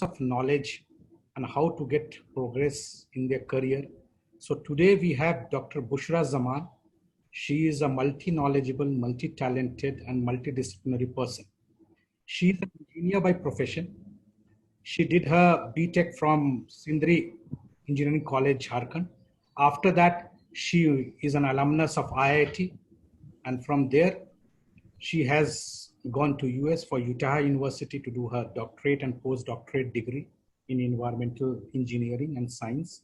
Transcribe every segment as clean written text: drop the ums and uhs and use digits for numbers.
of knowledge and how to get progress in their career. So today we have Dr. Bushra Zaman. She is a multi-knowledgeable, multi-talented, and multidisciplinary person. She is an engineer by profession. She did her BTech from Sindri Engineering College, Jharkhand. After that, she is an alumnus of IIT, and from there, she has gone to US for Utah University to do her doctorate and postdoctorate degree in environmental engineering and science.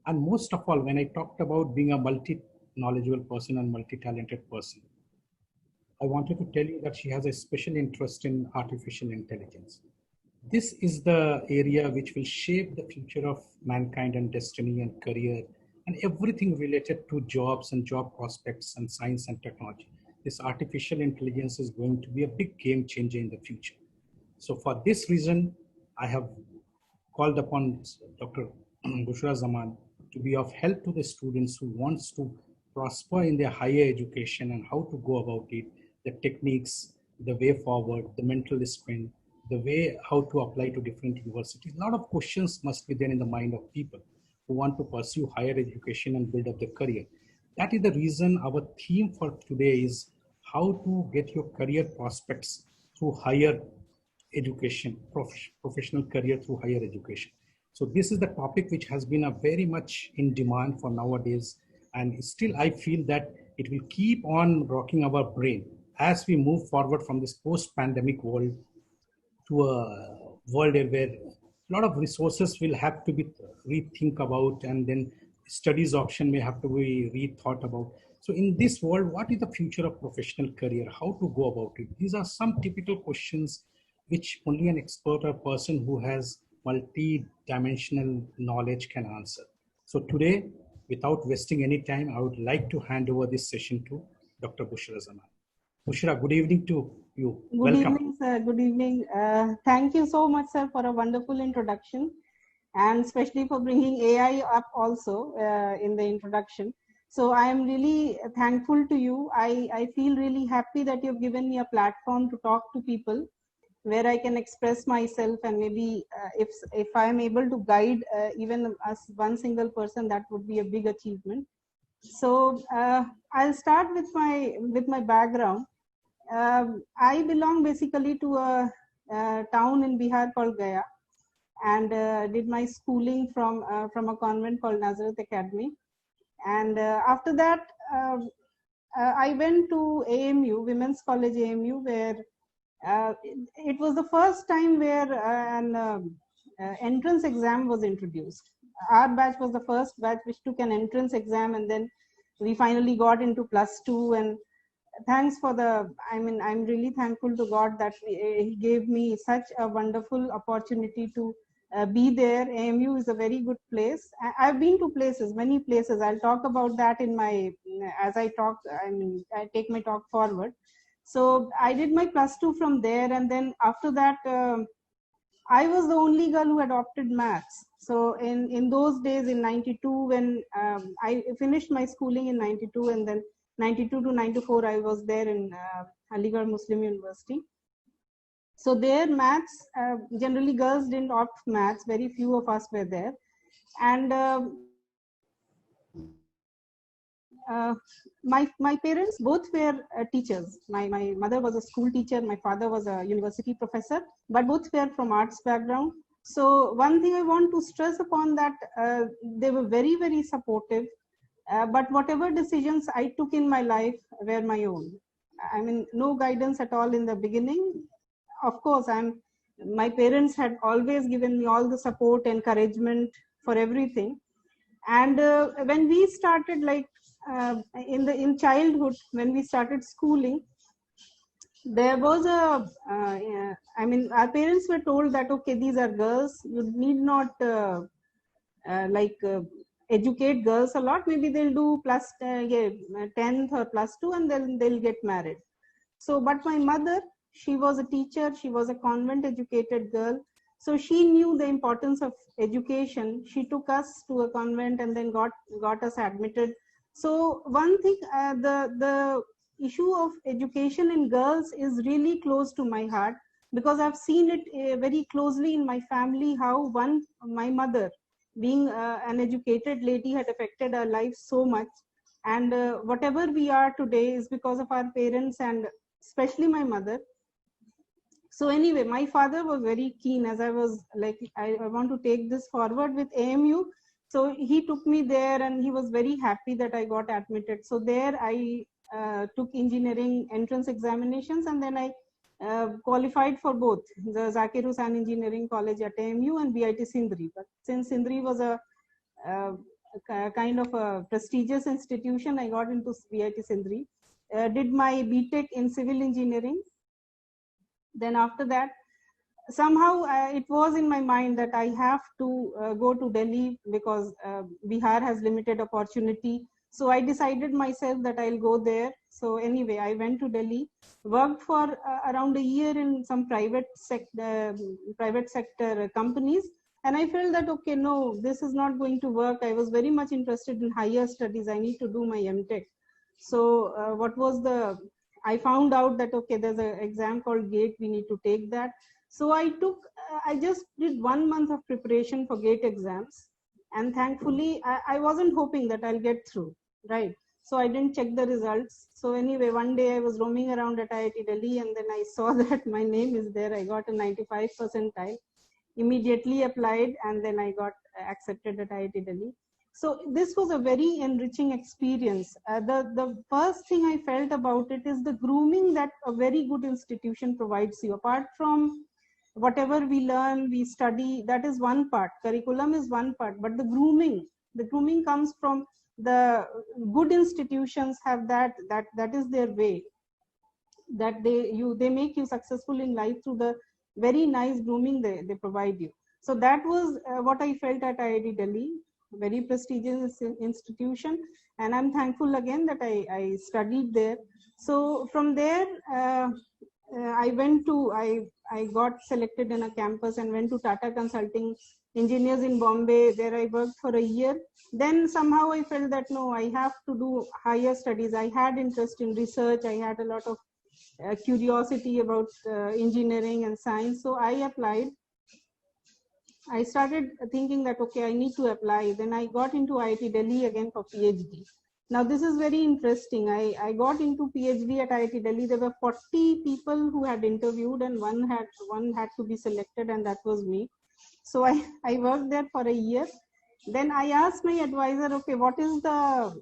And most of all, when I talked about being a multi-knowledgeable person and multi-talented person, I wanted to tell you that she has a special interest in artificial intelligence. This is the area which will shape the future of mankind and destiny and career and everything related to jobs and job prospects and science and technology. This artificial intelligence is going to be a big game changer in the future. So for this reason, I have called upon Dr. Bushra Zaman to be of help to the students who wants to prosper in their higher education and how to go about it, the techniques, the way forward, the mental strength, the way how to apply to different universities. A lot of questions must be there in the mind of people who want to pursue higher education and build up their career. That is the reason our theme for today is how to get your career prospects through higher education, professional career through higher education. So this is the topic which has been a very much in demand for nowadays. And still I feel that it will keep on rocking our brain as we move forward from this post-pandemic world to a world where a lot of resources will have to be rethink about, and then studies option may have to be rethought about. So in this world, what is the future of professional career? How to go about it? These are some typical questions which only an expert or person who has multi-dimensional knowledge can answer. So today, without wasting any time, I would like to hand over this session to Dr. Bushra Zaman. Bushra, good evening to you. Good Welcome. evening, sir. Good evening. Thank you so much, sir, for a wonderful introduction, and especially for bringing AI up also in the introduction. So I am really thankful to you. I feel really happy that you've given me a platform to talk to people where I can express myself, and maybe if I am able to guide even as one single person, that would be a big achievement. So I'll start with my background. I belong basically to a town in Bihar called Gaya, and did my schooling from a convent called Nazareth Academy. And after that, I went to AMU, Women's College AMU, where it was the first time where an entrance exam was introduced. Our batch was the first batch which took an entrance exam, and then we finally got into +2. And thanks for I'm really thankful to God that he gave me such a wonderful opportunity to be there. AMU is a very good place. I've been to many places. I'll talk about that in as I talk. I take my talk forward. So I did my +2 from there, and then after that, I was the only girl who had opted maths. So in those days, in '92, when I finished my schooling in '92, and then '92 to '94, I was there in Aligarh Muslim University. So there, maths, generally girls didn't opt maths. Very few of us were there. And my parents both were teachers. My mother was a school teacher. My father was a university professor, but both were from arts background. So one thing I want to stress upon that they were very, very supportive. But whatever decisions I took in my life were my own. I mean, no guidance at all in the beginning. Of course, my parents had always given me all the support, encouragement for everything. And when we started, like in childhood, when we started schooling, there was our parents were told that, okay, these are girls, you need not educate girls a lot. Maybe they'll do 10th or +2, and then they'll get married. So, but my mother, she was a teacher, she was a convent educated girl. So she knew the importance of education. She took us to a convent and then got us admitted. So one thing, the issue of education in girls is really close to my heart. because I've seen it very closely in my family, how my mother, being an educated lady, had affected our life so much. And whatever we are today is because of our parents, and especially my mother. So anyway, my father was very keen, as I was like, I want to take this forward with AMU. So he took me there, and he was very happy that I got admitted. So there I took engineering entrance examinations, and then I qualified for both the Zakir Hussain Engineering College at AMU and BIT Sindri. But since Sindri was a kind of a prestigious institution, I got into BIT Sindri. Did my BTech in civil engineering. Then after that, somehow it was in my mind that I have to go to Delhi, because Bihar has limited opportunity. So I decided myself that I'll go there. So anyway, I went to Delhi, worked for around a year in some private sector companies. And I felt that, okay, no, this is not going to work. I was very much interested in higher studies. I need to do my MTech. So I found out that, okay, there's an exam called GATE. We need to take that. So I just did 1 month of preparation for GATE exams. And thankfully, I wasn't hoping that I'll get through, right? So I didn't check the results. So anyway, one day I was roaming around at IIT Delhi, and then I saw that my name is there. I got a 95 percentile, immediately applied, and then I got accepted at IIT Delhi. So this was a very enriching experience. The first thing I felt about it is the grooming that a very good institution provides you. Apart from whatever we learn, we study, that is one part. Curriculum is one part, but the grooming comes from the good institutions. Have that is their way, that they make you successful in life through the very nice grooming they provide you. So that was what I felt at IIT Delhi, very prestigious institution, and I'm thankful again that I studied there. So from there, I got selected in a campus and went to Tata Consulting Engineers in Bombay. There I worked for a year. Then somehow I felt that no, I have to do higher studies. I had interest in research. I had a lot of curiosity about engineering and science. So I applied. I started thinking that, okay, I need to apply. Then I got into IIT Delhi again for PhD. Now this is very interesting. I got into PhD at IIT Delhi. There were 40 people who had interviewed, and one had to be selected, and that was me. So I worked there for a year. Then I asked my advisor, okay, what is the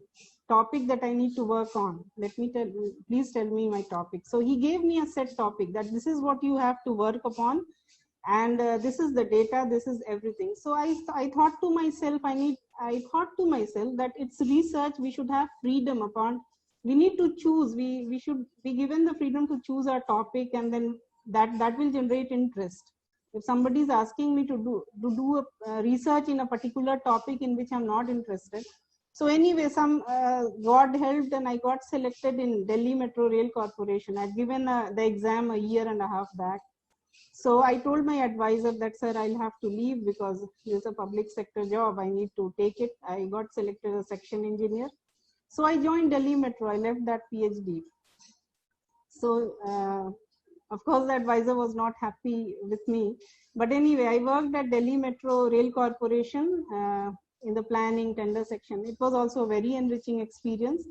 topic that I need to work on? Please tell me my topic. So he gave me a set topic, that this is what you have to work upon, and this is the data, this is everything. So I thought to myself, that it's research. We should have freedom upon. We need to choose. We should be given the freedom to choose our topic, and then that will generate interest. If somebody is asking me to do a research in a particular topic in which I'm not interested. So anyway, God helped, and I got selected in Delhi Metro Rail Corporation. I'd given the exam a year and a half back. So I told my advisor that, sir, I'll have to leave because it's a public sector job. I need to take it. I got selected as a section engineer. So I joined Delhi Metro. I left that PhD. So of course, the advisor was not happy with me. But anyway, I worked at Delhi Metro Rail Corporation in the planning tender section. It was also a very enriching experience.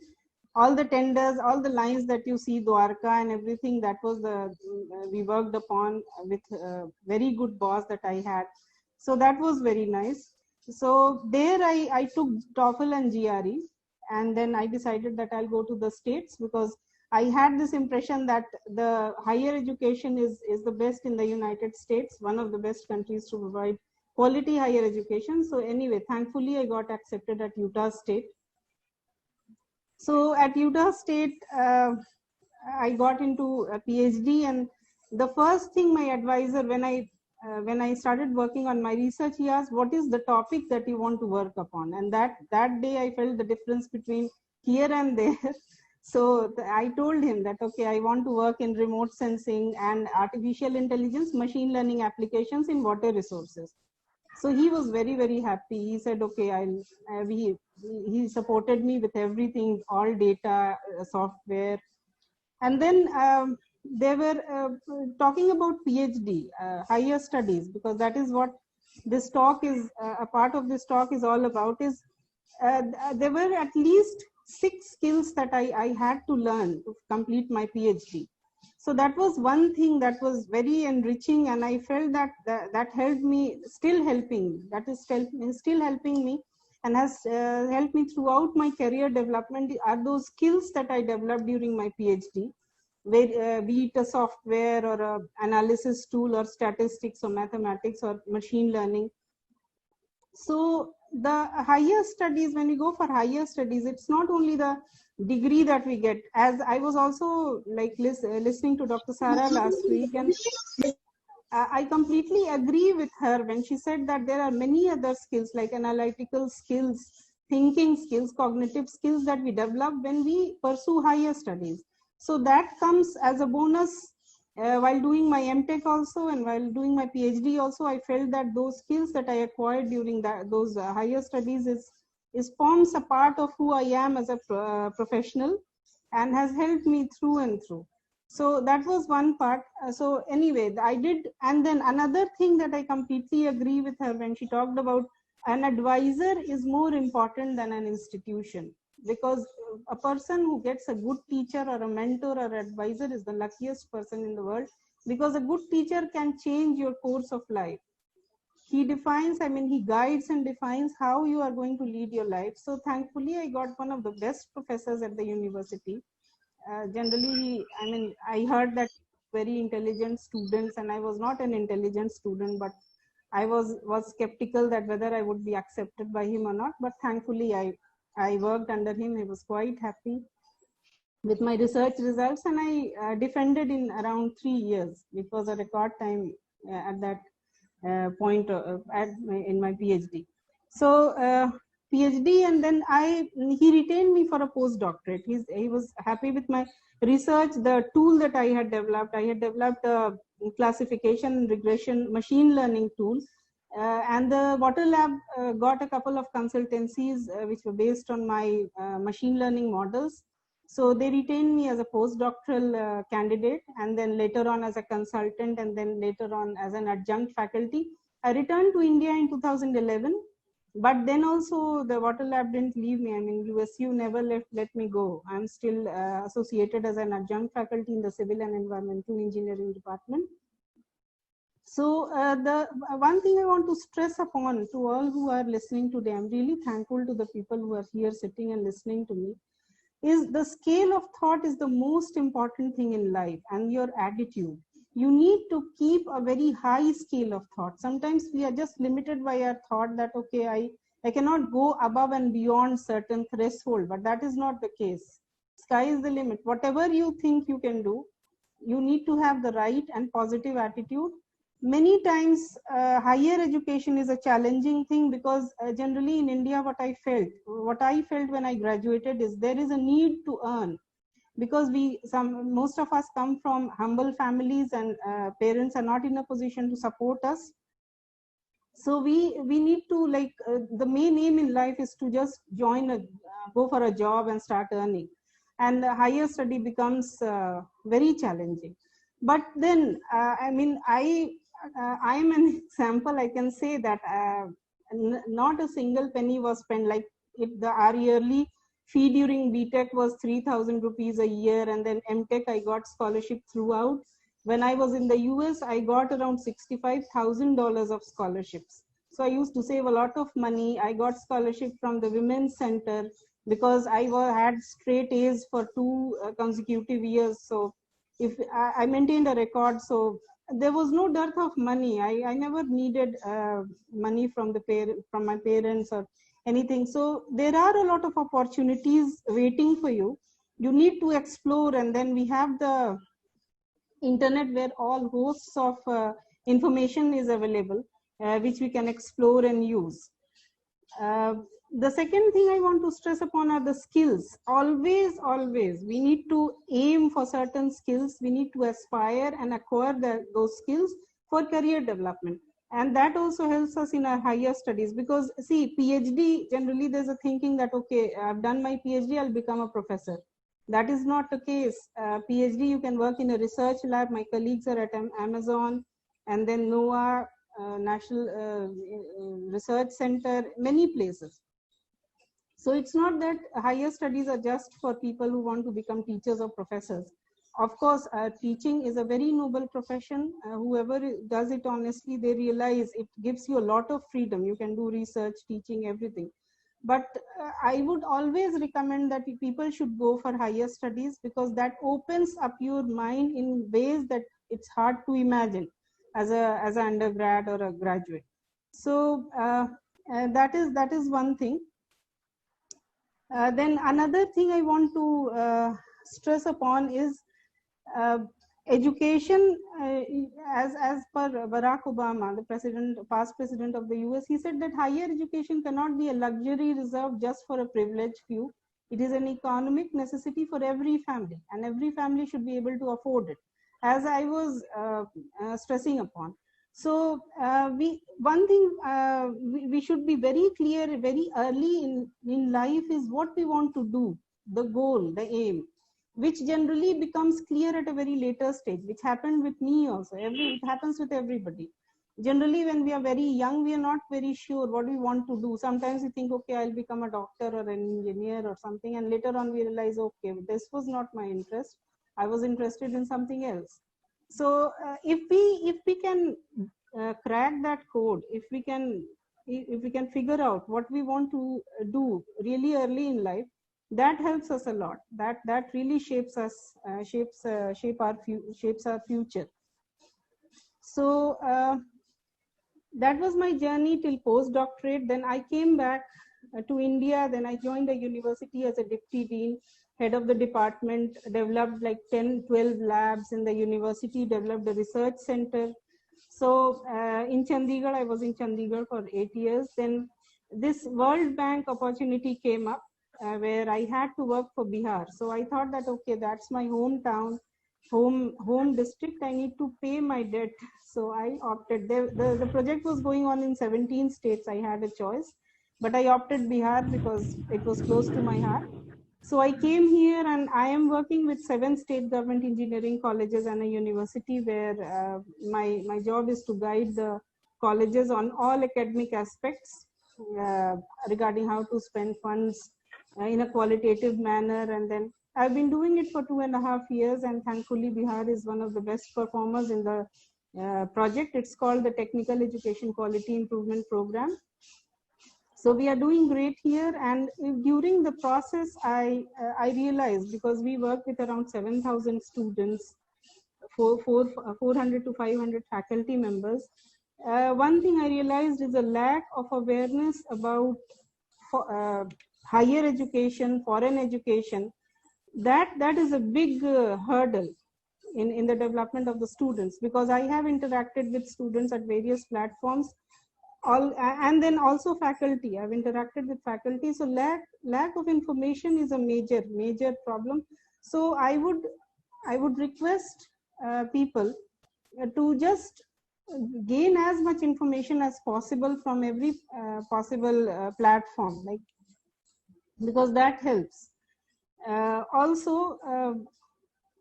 All the tenders, all the lines that you see, Dwarka and everything, that was we worked upon with a very good boss that I had. So that was very nice. So there I took TOEFL and GRE, and then I decided that I'll go to the States, because I had this impression that the higher education is the best in the United States, one of the best countries to provide quality higher education. So anyway, thankfully I got accepted at Utah State. So at Utah State, I got into a PhD, and the first thing my advisor, when I started working on my research, he asked, what is the topic that you want to work upon? And that day I felt the difference between here and there. So I told him that, okay, I want to work in remote sensing and artificial intelligence, machine learning applications in water resources. So he was very, very happy. He said, okay, he supported me with everything, all data, software. And then they were talking about PhD, higher studies, because that is what this talk is, a part of this talk is all about, is there were at least 6 skills that I had to learn to complete my PhD. So that was one thing that was very enriching, and I felt that that helped me, still helping, that is still helping me, and has helped me throughout my career development, are those skills that I developed during my PhD, where, be it a software or a analysis tool or statistics or mathematics or machine learning. So the higher studies, when we go for higher studies, it's not only the degree that we get. As I was also like listening to Dr. Sara last week, and I completely agree with her when she said that there are many other skills like analytical skills, thinking skills, cognitive skills that we develop when we pursue higher studies. So that comes as a bonus while doing my MTech also, and while doing my PhD also. I felt that those skills that I acquired during those higher studies is forms a part of who I am as a professional, and has helped me through and through. So that was one part. So anyway, I did. And then another thing that I completely agree with her when she talked about an advisor is more important than an institution, because a person who gets a good teacher or a mentor or advisor is the luckiest person in the world, because a good teacher can change your course of life. He defines, I mean, he guides and defines how you are going to lead your life. So thankfully, I got one of the best professors at the university. Generally, I mean, I heard that very intelligent students, and I was not an intelligent student, but I was skeptical that whether I would be accepted by him or not. But thankfully, I worked under him. He was quite happy with my research results, and I defended in around 3 years, which was a record time at that point in my PhD. So PhD, and then he retained me for a postdoctorate. He was happy with my research, the tool that I had developed. I had developed a classification and regression machine learning tool. And the Water Lab got a couple of consultancies which were based on my machine learning models. So they retained me as a postdoctoral candidate, and then later on as a consultant, and then later on as an adjunct faculty. I returned to India in 2011, but then also the Water Lab didn't leave me. I mean, USU never let me go. I'm still associated as an adjunct faculty in the Civil and Environmental Engineering department. So the one thing I want to stress upon to all who are listening today, I'm really thankful to the people who are here sitting and listening to me, is the scale of thought is the most important thing in life, and your attitude. You need to keep a very high scale of thought. Sometimes we are just limited by our thought that, okay, I cannot go above and beyond certain threshold, but that is not the case. Sky is the limit. Whatever you think you can do, you need to have the right and positive attitude. Many times higher education is a challenging thing, because generally in India, what I felt when I graduated is there is a need to earn, because most of us come from humble families, and parents are not in a position to support us. So we need to, like, the main aim in life is to just go for a job and start earning, and the higher study becomes very challenging. But then I mean, I am an example. I can say that not a single penny was spent. Like, our yearly fee during BTech was 3,000 rupees a year, and then MTech I got scholarship throughout. When I was in the US, I got around $65,000 of scholarships. So I used to save a lot of money. I got scholarship from the Women's Center because I had straight A's for 2 consecutive years. So if I maintained a record, so there was no dearth of money. I never needed money from my parents or anything. So there are a lot of opportunities waiting for you. You need to explore, and then we have the internet where all hosts of information is available, which we can explore and use. The second thing I want to stress upon are the skills. Always, we need to aim for certain skills. We need to aspire and acquire those skills for career development. And that also helps us in our higher studies, because see, PhD, generally there's a thinking that, okay, I've done my PhD, I'll become a professor. That is not the case. PhD, you can work in a research lab. My colleagues are at Amazon, and then NOAA, National Research Center, many places. So it's not that higher studies are just for people who want to become teachers or professors. Of course, teaching is a very noble profession. Whoever does it honestly, they realize it gives you a lot of freedom. You can do research, teaching, everything. But I would always recommend that people should go for higher studies, because that opens up your mind in ways that it's hard to imagine as an undergrad or a graduate. So that is one thing. Then another thing I want to stress upon is education. As per Barack Obama, the past president of the US, he said that higher education cannot be a luxury reserved just for a privileged few. It is an economic necessity for every family, and every family should be able to afford it, as I was stressing upon. So one thing we should be very clear very early in life is what we want to do, the goal, the aim, which generally becomes clear at a very later stage, which happened with me also. It happens with everybody. Generally, when we are very young, we are not very sure what we want to do. Sometimes we think, okay, I'll become a doctor or an engineer or something, and later on we realize, okay, this was not my interest. I was interested in something else. So if we can crack that code, if we can figure out what we want to do really early in life, that helps us a lot. That really shapes us, shapes our future. So that was my journey till postdoctorate. Then I came back to India. Then I joined the university as a deputy dean, head of the department, developed like 10-12 labs in the university, developed a research center. So in Chandigarh, I was in Chandigarh for 8 years. Then this World Bank opportunity came up where I had to work for Bihar. So I thought that, okay, that's my hometown, home district. I need to pay my debt. So I opted. The project was going on in 17 states. I had a choice, but I opted Bihar because it was close to my heart. So I came here, and I am working with 7 state government engineering colleges and a university, where my job is to guide the colleges on all academic aspects regarding how to spend funds in a qualitative manner. And then I've been doing it for 2.5 years, and thankfully Bihar is one of the best performers in the project. It's called the Technical Education Quality Improvement Program. So we are doing great here, and during the process, I realized, because we work with around 7,000 students, 400 to 500 faculty members, one thing I realized is a lack of awareness about higher education, foreign education. That is a big hurdle in the development of the students, because I have interacted with students at various platforms, and then also faculty. I've interacted with faculty. So lack of information is a major problem. So I would request people to just gain as much information as possible from every possible platform, like, because that helps. Also,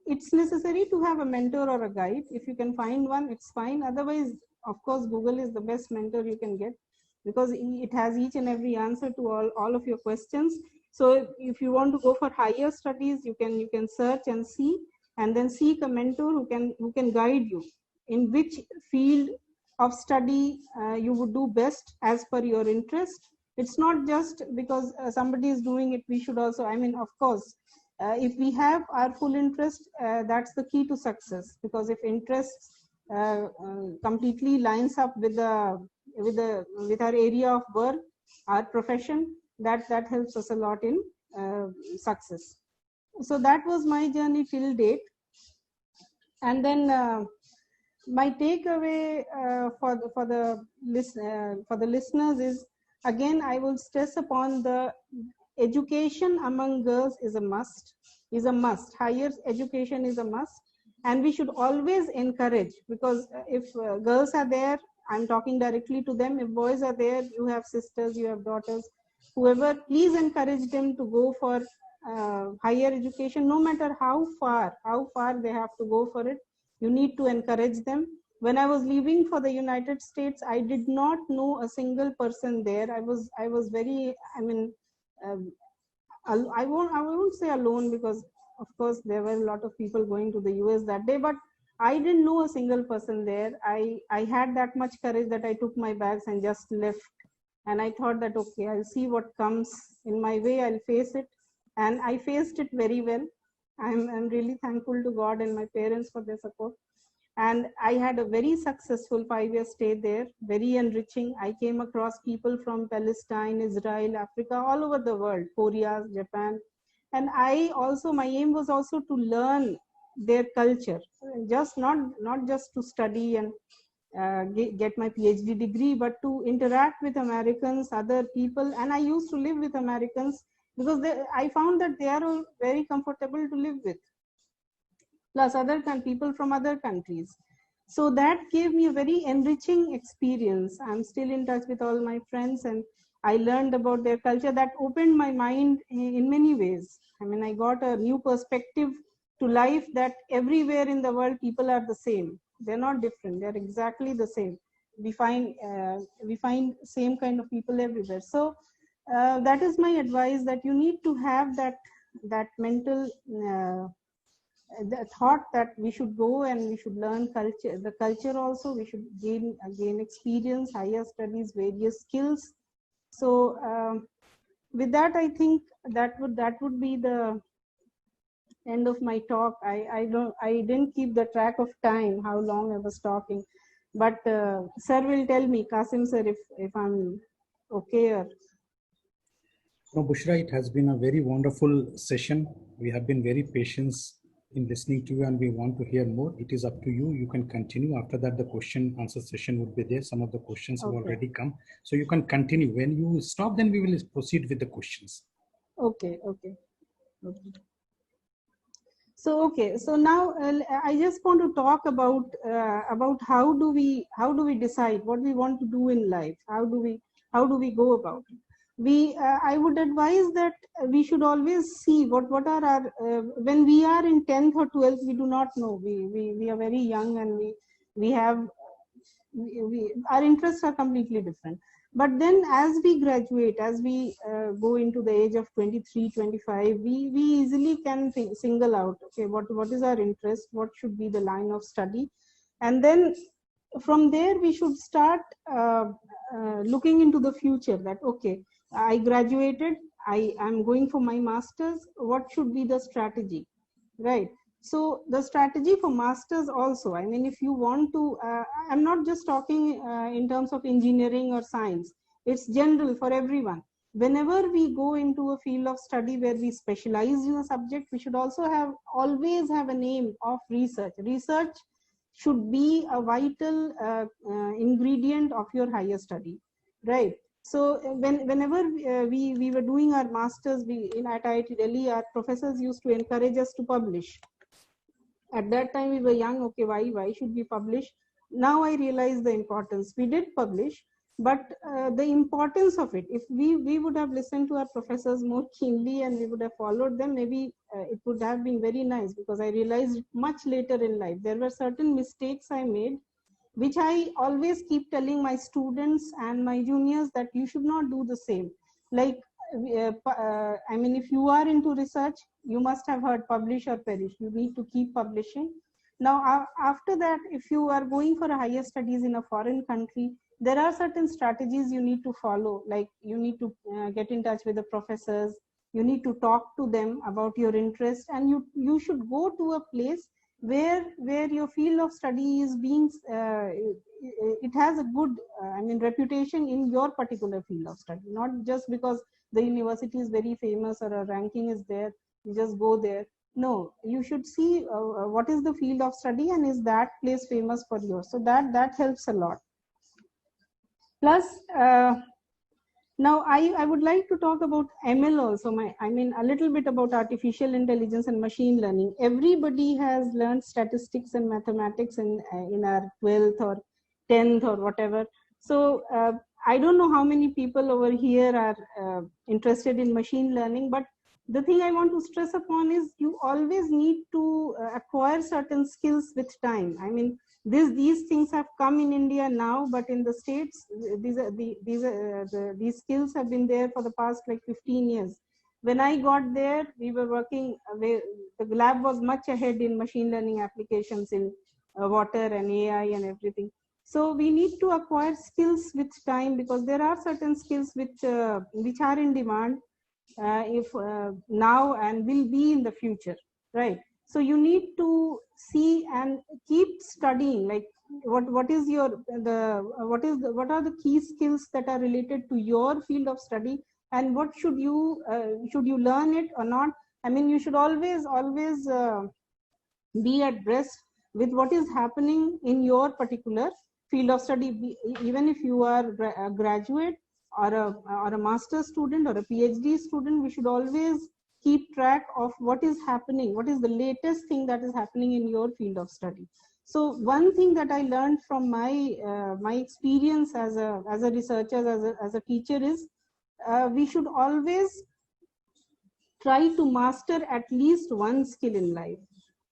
it's necessary to have a mentor or a guide. If you can find one, it's fine. Otherwise, of course, Google is the best mentor you can get, because it has each and every answer to all of your questions. So if you want to go for higher studies, you can search and see, and then seek a mentor who can guide you in which field of study you would do best as per your interest. It's not just because somebody is doing it, we should also, I mean, of course, if we have our full interest, that's the key to success, because if interest completely lines up with our area of work, our profession, that helps us a lot in success. So that was my journey till date. And then my takeaway for the listeners is, again, I will stress upon the education among girls is a must. Higher education is a must, and we should always encourage, because if girls are there, I'm talking directly to them. If boys are there, you have sisters, you have daughters, whoever, please encourage them to go for higher education, no matter how far they have to go for it, you need to encourage them. When I was leaving for the United States, I did not know a single person there. I was very, I mean, I won't say alone, because of course there were a lot of people going to the US that day, but I didn't know a single person there. I had that much courage that I took my bags and just left. And I thought that, okay, I'll see what comes in my way, I'll face it. And I faced it very well. I'm really thankful to God and my parents for their support. And I had a very successful 5-year stay there, very enriching. I came across people from Palestine, Israel, Africa, all over the world, Korea, Japan. And my aim was also to learn their culture, just not just to study and get my PhD degree, but to interact with Americans, other people. And I used to live with Americans because I found that they are all very comfortable to live with, plus other people from other countries. So that gave me a very enriching experience. I'm still in touch with all my friends, and I learned about their culture. That opened my mind in many ways. I mean, I got a new perspective to life, that everywhere in the world people are the same. They're not different. They're exactly the same. We find same kind of people everywhere. So that is my advice, that you need to have that mental the thought that we should go and we should learn the culture also. We should gain experience, higher studies, various skills. So with that, I think that would be the end of my talk. I didn't keep the track of time, how long I was talking, but sir will tell me, Qasim sir, if I'm okay. Or no, Bushra, it has been a very wonderful session. We have been very patient in listening to you, and we want to hear more. It is up to you. You can continue. After that, the question answer session would be there. Some of the questions have already come. So you can continue. When you stop, then we will proceed with the questions. Okay. So now I just want to talk about how do we decide what we want to do in life. How do we go about it? I would advise that we should always see what are our when we are in 10th or 12th, we do not know. We are very young, and we have our interests are completely different. But then as we graduate, as we go into the age of 23, 25, we easily can single out, okay, what is our interest, what should be the line of study. And then from there we should start looking into the future, that okay, I graduated, I am going for my master's, what should be the strategy, right? So the strategy for masters also, I mean, if you want to, I'm not just talking in terms of engineering or science, it's general for everyone. Whenever we go into a field of study where we specialize in a subject, we should also always have an aim of research. Research should be a vital ingredient of your higher study, right? So whenever we were doing our masters, at IIT Delhi, our professors used to encourage us to publish. At that time we were young, okay, why should we publish? Now I realize the importance. We did publish, but the importance of it, if we would have listened to our professors more keenly and we would have followed them, maybe it would have been very nice, because I realized much later in life there were certain mistakes I made, which I always keep telling my students and my juniors that you should not do the same. Like, I mean, if you are into research, you must have heard publish or perish. You need to keep publishing. Now, after that, if you are going for a higher studies in a foreign country, there are certain strategies you need to follow. Like, you need to get in touch with the professors. You need to talk to them about your interest, and you should go to a place where your field of study is being it has a good I mean reputation in your particular field of study, not just because the university is very famous or a ranking is there, you just go there. No, you should see what is the field of study and is that place famous for yours. So that helps a lot. Plus now I would like to talk about ML also. I mean a little bit about artificial intelligence and machine learning. Everybody has learned statistics and mathematics in our 12th or 10th or whatever. So I don't know how many people over here are interested in machine learning, but the thing I want to stress upon is you always need to acquire certain skills with time. I mean, these things have come in India now, but in the States, these skills have been there for the past like 15 years. When I got there, we were working, the lab was much ahead in machine learning applications in water and AI and everything. So we need to acquire skills with time, because there are certain skills which are in demand if now and will be in the future, right? So you need to see and keep studying, like what is your what are the key skills that are related to your field of study, and what should you learn it or not. I mean, you should always be at rest with what is happening in your particular field of study. Even if you are a graduate or a master's student or a PhD student, we should always keep track of what is happening, what is the latest thing that is happening in your field of study. So one thing that I learned from my experience as a researcher, as a teacher is we should always try to master at least one skill in life.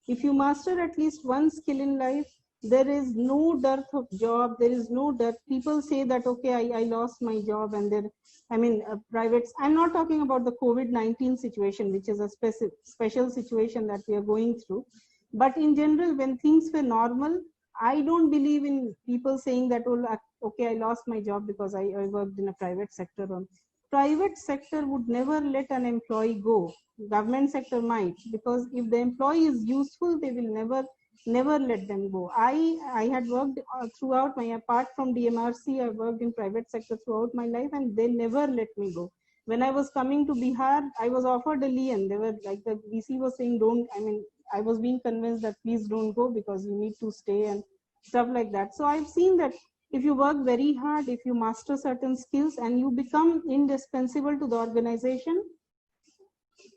If you master at least one skill in life, there is no dearth of job. There is no dearth. People say that, okay, I lost my job, and there, I mean, privates. I'm not talking about the COVID-19 situation, which is a special situation that we are going through. But in general, when things were normal, I don't believe in people saying that, oh, okay, I lost my job because I worked in a private sector. Private sector would never let an employee go. Government sector might, because if the employee is useful, they will never let them go. I had worked throughout my, apart from DMRC, I worked in private sector throughout my life, and they never let me go. When I was coming to Bihar, I was offered a lien. They were like, the VC was saying, don't, I mean, I was being convinced that please don't go because you need to stay and stuff like that. So I've seen that if you work very hard, if you master certain skills and you become indispensable to the organization,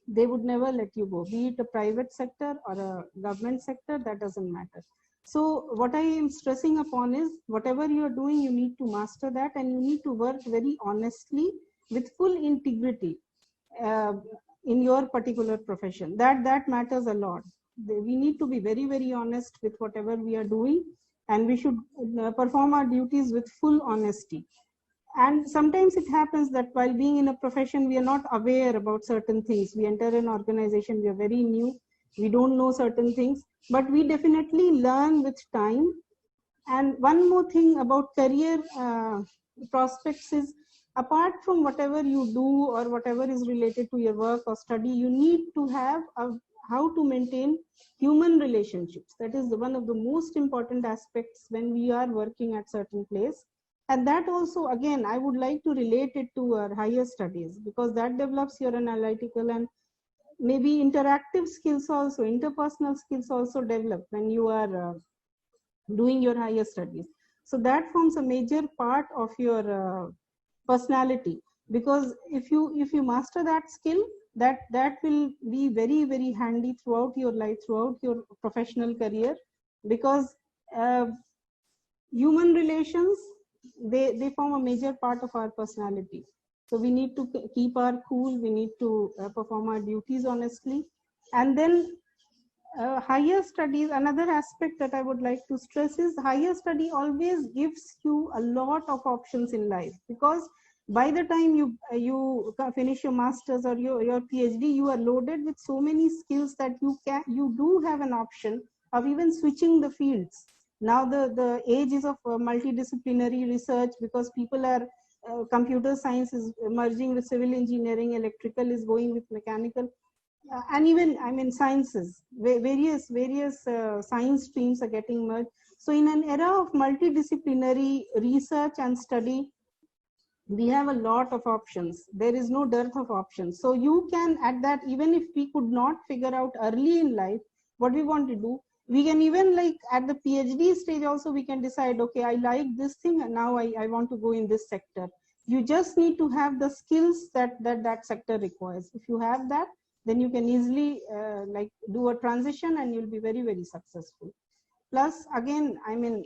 they would never let you go, be it a private sector or a government sector, that doesn't matter. So what I am stressing upon is, whatever you are doing, you need to master that, and you need to work very honestly with full integrity in your particular profession. That matters a lot. We need to be very honest with whatever we are doing, and we should perform our duties with full honesty. And sometimes it happens that while being in a profession, we are not aware about certain things. We enter an organization, we are very new, we don't know certain things, but we definitely learn with time. And one more thing about career prospects is, apart from whatever you do or whatever is related to your work or study, you need to have how to maintain human relationships. That is one of the most important aspects when we are working at certain place. And that also, again, I would like to relate it to our higher studies, because that develops your analytical and maybe interactive skills also, interpersonal skills also develop when you are doing your higher studies. So that forms a major part of your personality, because if you master that skill, that will be very handy throughout your life, throughout your professional career, because human relations, they form a major part of our personality. So we need to keep our cool, we need to perform our duties honestly. And then higher studies, another aspect that I would like to stress is, higher study always gives you a lot of options in life, because by the time you finish your masters or your PhD, you are loaded with so many skills that you do have an option of even switching the fields. Now the age is of multidisciplinary research, because people are computer science is merging with civil engineering, electrical is going with mechanical, and even, I mean, sciences, various science streams are getting merged. So in an era of multidisciplinary research and study, we have a lot of options. There is no dearth of options. So you can, at that, even if we could not figure out early in life what we want to do, we can even, like at the PhD stage also, we can decide, okay, I like this thing and now I want to go in this sector. You just need to have the skills that sector requires. If you have that, then you can easily like do a transition and you'll be very successful. Plus, again, I mean,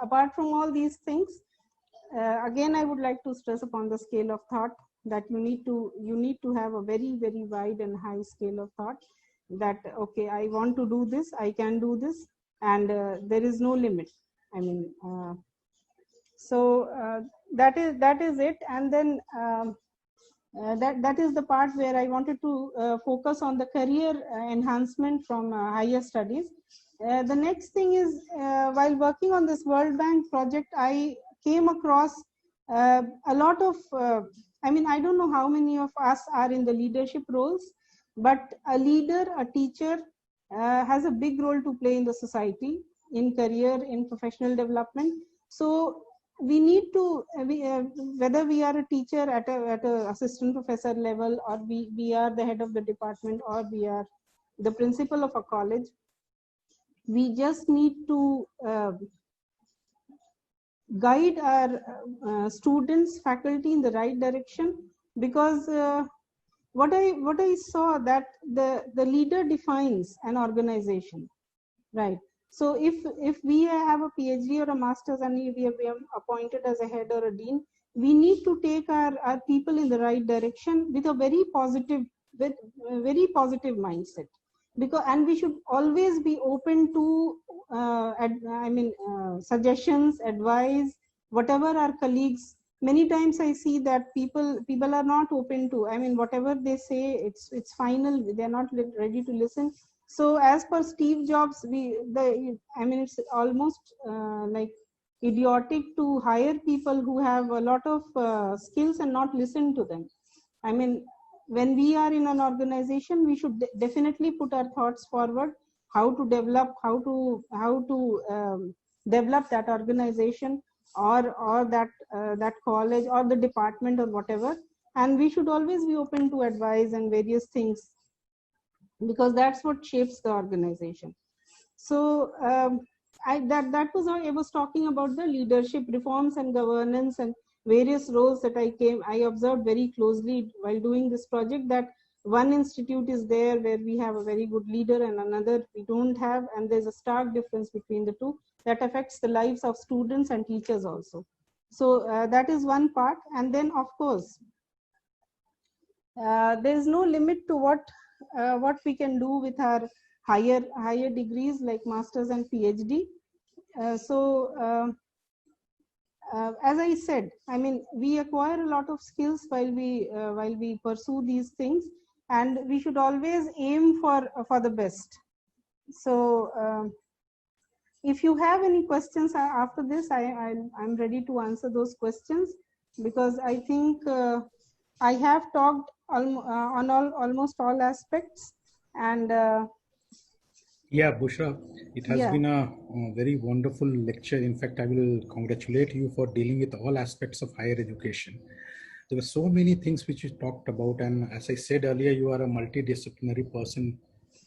apart from all these things, again, I would like to stress upon the scale of thought. that you need to have a very, very wide and high scale of thought, that okay, I want to do this, I can do this, and there is no limit. I mean, that is it. And then that is the part where I wanted to focus on the career enhancement from higher studies. The next thing is, while working on this World Bank project, I came across a lot of, I mean, I don't know how many of us are in the leadership roles, but a leader, a teacher has a big role to play in the society, in career, in professional development. So we need to, whether we are a teacher at a assistant professor level, or we are the head of the department, or we are the principal of a college, we just need to guide our students, faculty in the right direction, because what I saw, that the leader defines an organization, right? So if we have a PhD or a master's and we are appointed as a head or a dean, we need to take our people in the right direction with a very positive mindset, because, and we should always be open to suggestions, advice, whatever our colleagues. Many times I see that people are not open to, I mean, whatever they say, it's final, they're not ready to listen. So as per Steve Jobs, it's almost like idiotic to hire people who have a lot of skills and not listen to them. I mean, when we are in an organization, we should definitely put our thoughts forward, how to develop develop that organization, or that college or the department or whatever. And we should always be open to advice and various things, because that's what shapes the organization. So that was how I was talking about the leadership reforms and governance and various roles that I observed very closely while doing this project, that one institute is there where we have a very good leader and another we don't have, and there's a stark difference between the two that affects the lives of students and teachers also. So that is one part. And then of course there is no limit to what we can do with our higher degrees like masters and PhD. As I said, I mean, we acquire a lot of skills while we pursue these things, and we should always aim for the best. So if you have any questions after this, I'm ready to answer those questions, because I think I have talked on almost all aspects. And yeah, Bushra, it has been a very wonderful lecture. In fact, I will congratulate you for dealing with all aspects of higher education. There were so many things which you talked about, and as I said earlier, you are a multidisciplinary person.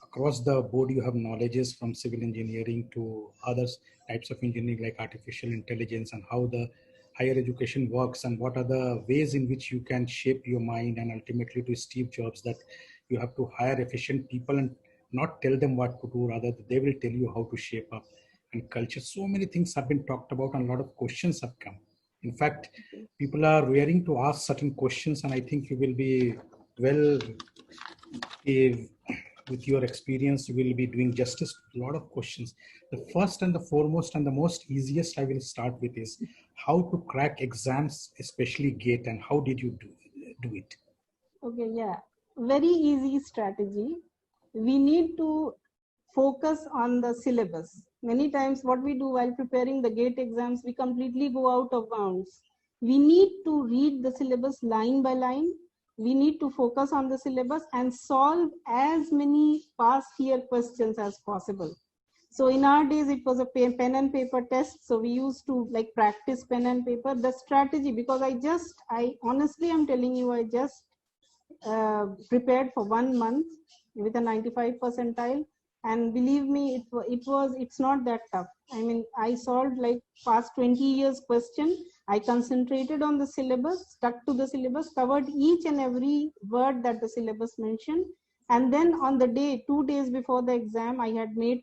Across the board, you have knowledges from civil engineering to other types of engineering like artificial intelligence, and how the higher education works, and what are the ways in which you can shape your mind, and ultimately to Steve Jobs, that you have to hire efficient people and not tell them what to do, rather they will tell you how to shape up. And culture, so many things have been talked about, and a lot of questions have come. In fact, people are raring to ask certain questions, and I think you will be well, with your experience, you will be doing justice to a lot of questions. The first and the foremost and the most easiest I will start with is how to crack exams, especially GATE, and how did you do it? Okay, yeah, very easy strategy. We need to focus on the syllabus. Many times what we do while preparing the GATE exams, we completely go out of bounds. We need to read the syllabus line by line. We need to focus on the syllabus and solve as many past year questions as possible. So in our days, it was a pen and paper test. So we used to like practice pen and paper. The strategy, because I honestly am telling you, I just prepared for 1 month with a 95 percentile, and believe me, it's not that tough. I mean, I solved like past 20 years question. I concentrated on the syllabus, stuck to the syllabus, covered each and every word that the syllabus mentioned, and then on the day, 2 days before the exam, I had made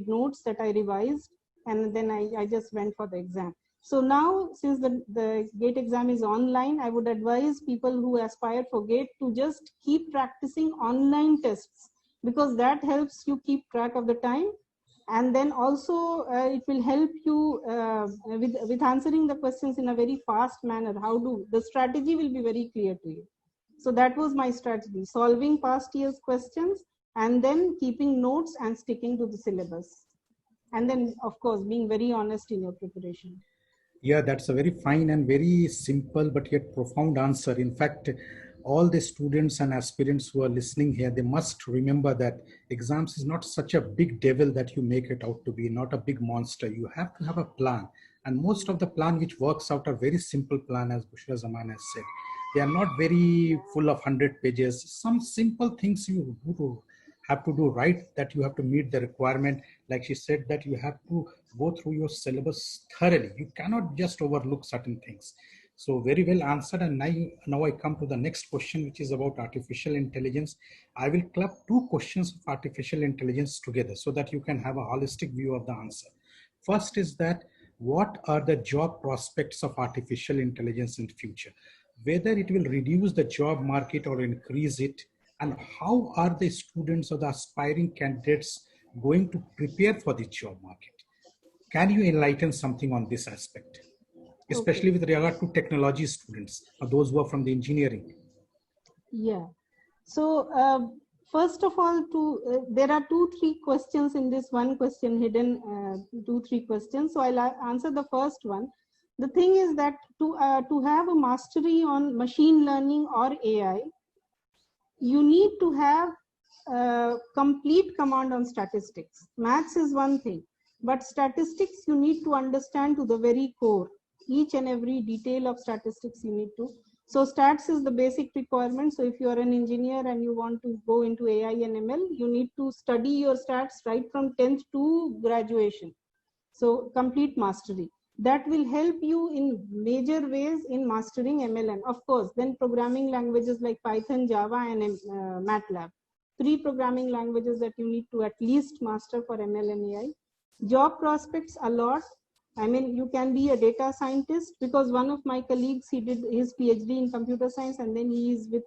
notes that I revised, and then I just went for the exam. So now, since the GATE exam is online, I would advise people who aspire for GATE to just keep practicing online tests, because that helps you keep track of the time. And then also it will help you with answering the questions in a very fast manner. The strategy will be very clear to you. So that was my strategy, solving past year's questions and then keeping notes and sticking to the syllabus. And then, of course, being very honest in your preparation. Yeah, that's a very fine and very simple but yet profound answer. In fact, all the students and aspirants who are listening here, they must remember that exams is not such a big devil that you make it out to be, not a big monster. You have to have a plan. And most of the plan which works out are very simple plan, as Bushra Zaman has said. They are not very full of 100 pages. Some simple things you have to do right, that you have to meet the requirement. Like she said, that you have to go through your syllabus thoroughly. You cannot just overlook certain things. So very well answered. And now I come to the next question, which is about artificial intelligence. I will club two questions of artificial intelligence together so that you can have a holistic view of the answer. First is that, what are the job prospects of artificial intelligence in future? Whether it will reduce the job market or increase it, and how are the students or the aspiring candidates going to prepare for the job market? Can you enlighten something on this aspect, especially with regard to technology students or those who are from the engineering? Yeah. So first of all, there are 2-3 questions in this one question, hidden 2-3 questions. So I'll answer the first one. The thing is that to have a mastery on machine learning or AI, you need to have complete command on statistics. Maths is one thing, but statistics you need to understand to the very core. Each and every detail of statistics you need to. So stats is the basic requirement. So if you are an engineer and you want to go into AI and ML, you need to study your stats right from 10th to graduation. So complete mastery. That will help you in major ways in mastering ML. And of course, then programming languages like Python, Java, and MATLAB. 3 programming languages that you need to at least master for ML and AI. Job prospects a lot. I mean, you can be a data scientist, because one of my colleagues, he did his PhD in computer science and then he is with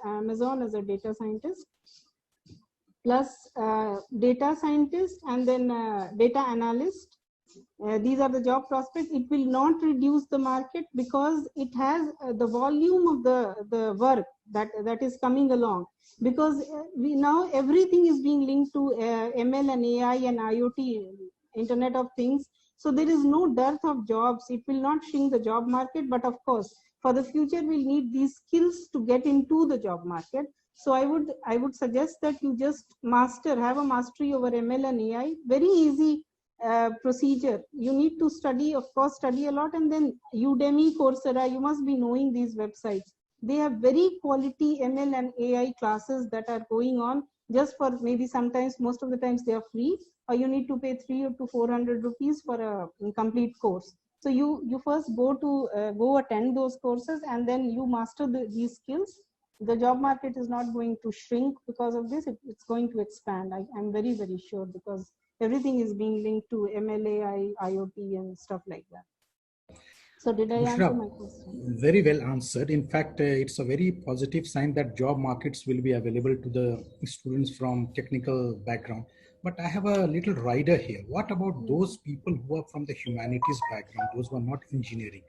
Amazon as a data scientist. Plus data scientist and then data analyst. These are the job prospects. It will not reduce the market because it has the volume of the work that is coming along, because we now everything is being linked to ML and AI and IoT, Internet of Things. So there is no dearth of jobs. It will not shrink the job market, but of course for the future we'll need these skills to get into the job market. So I would suggest that you just have a mastery over ML and AI. Very easy procedure. You need to study, of course, study a lot, and then Udemy, Coursera, you must be knowing these websites. They have very quality ML and AI classes that are going on just for maybe sometimes, most of the times they are free, or you need to pay 300 to 400 rupees for a complete course. So you first go attend those courses, and then you master these skills. The job market is not going to shrink because of this. It's going to expand. I'm very, very sure, because everything is being linked to ML, AI, IoT, and stuff like that. So did I answer my question? Very well answered. In fact, it's a very positive sign that job markets will be available to the students from technical background. But I have a little rider here. What about those people who are from the humanities background, those who are not engineering?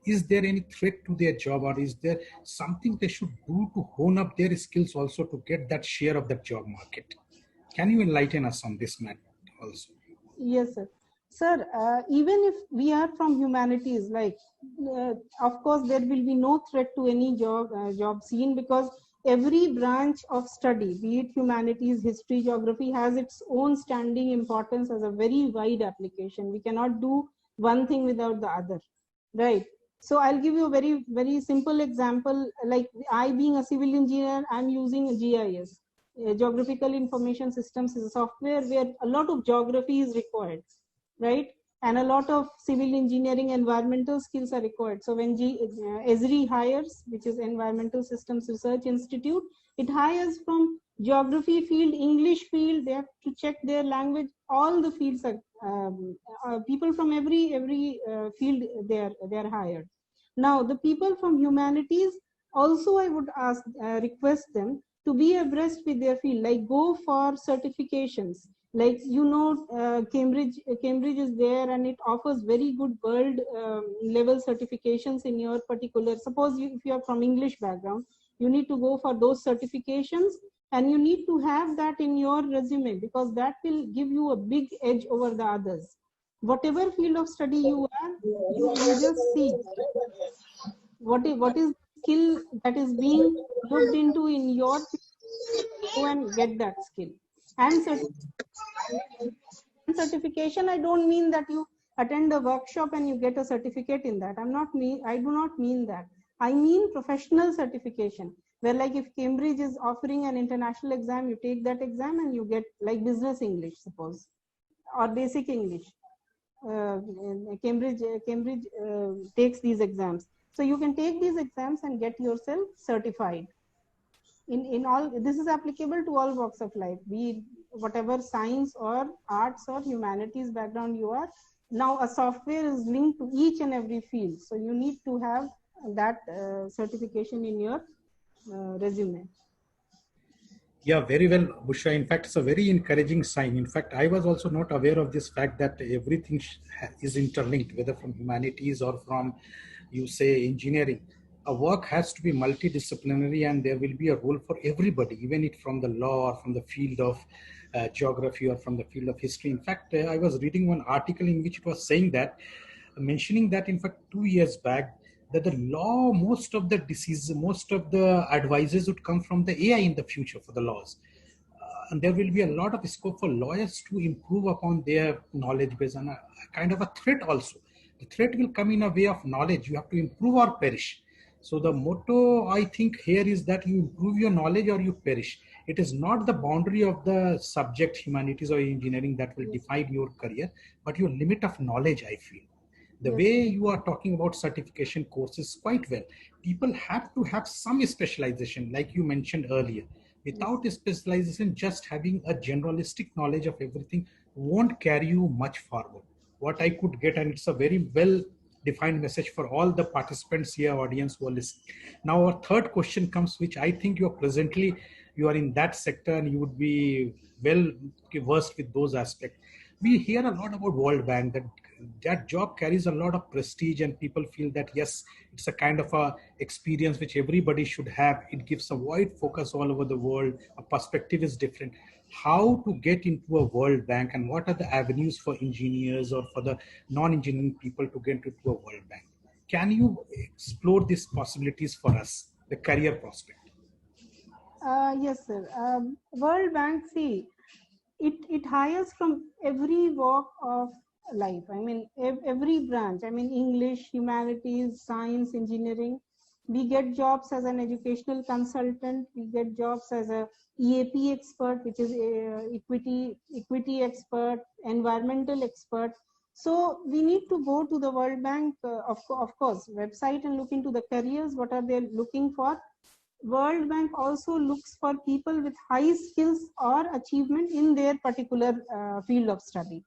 Is there any threat to their job, or is there something they should do to hone up their skills also to get that share of that job market? Can you enlighten us on this matter also? Yes, sir. Sir, even if we are from humanities, like, of course, there will be no threat to any job scene, because every branch of study, be it humanities, history, geography, has its own standing importance as a very wide application. We cannot do one thing without the other, right? So I'll give you a very, very simple example. Like, I being a civil engineer, I'm using GIS. Geographical Information Systems is a software where a lot of geography is required, right? And a lot of civil engineering environmental skills are required. So when ESRI hires, which is Environmental Systems Research Institute, it hires from geography field, English field, they have to check their language. All the fields are people from every field they are hired. Now the people from humanities also, I would ask request them to be abreast with their field, like go for certifications. Like Cambridge is there, and it offers very good world level certifications in your particular. Suppose if you are from English background, you need to go for those certifications, and you need to have that in your resume, because that will give you a big edge over the others. Whatever field of study you are, you just see what is skill that is being looked into in your field. Go and get that skill. And certification, I don't mean that you attend a workshop and you get a certificate in that. I do not mean that. I mean professional certification, where like if Cambridge is offering an international exam, you take that exam and you get like business English, suppose, or basic English. Cambridge takes these exams. So you can take these exams and get yourself certified. In all, this is applicable to all walks of life, be it whatever science or arts or humanities background you are. Now a software is linked to each and every field, so you need to have that certification in your resume. Yeah, very well, Bushra. In fact, it's a very encouraging sign. In fact, I was also not aware of this fact that everything is interlinked, whether from humanities or from, you say, engineering. A work has to be multidisciplinary, and there will be a role for everybody, even it from the law or from the field of geography or from the field of history. In fact, I was reading one article in which it was saying that, mentioning that, in fact, 2 years back, that the law, most of the diseases, most of the advices would come from the AI in the future for the laws. And there will be a lot of scope for lawyers to improve upon their knowledge base, and a kind of a threat also. The threat will come in a way of knowledge. You have to improve or perish. So the motto, I think, here is that you improve your knowledge or you perish. It is not the boundary of the subject, humanities or engineering, that will define your career, but your limit of knowledge, I feel. The way you are talking about certification courses quite well. People have to have some specialization, like you mentioned earlier. Without a specialization, just having a generalistic knowledge of everything won't carry you much forward. What I could get, and it's a very well defined message for all the participants here, audience who are listening. Now, our third question comes, which I think you are in that sector and you would be well versed with those aspects. We hear a lot about World Bank, that job carries a lot of prestige, and people feel that yes, it's a kind of a experience which everybody should have. It gives a wide focus all over the world. A perspective is different. How to get into a World Bank, and what are the avenues for engineers or for the non-engineering people to get into a World Bank? Can you explore these possibilities for us, the career prospect? Yes, sir. World Bank, see, it hires from every walk of life. I mean, every branch. I mean, English, humanities, science, engineering. We get jobs as an educational consultant. We get jobs as a EAP expert, which is equity expert, environmental expert. So we need to go to the World Bank, of course, website, and look into the careers. What are they looking for? World Bank also looks for people with high skills or achievement in their particular field of study,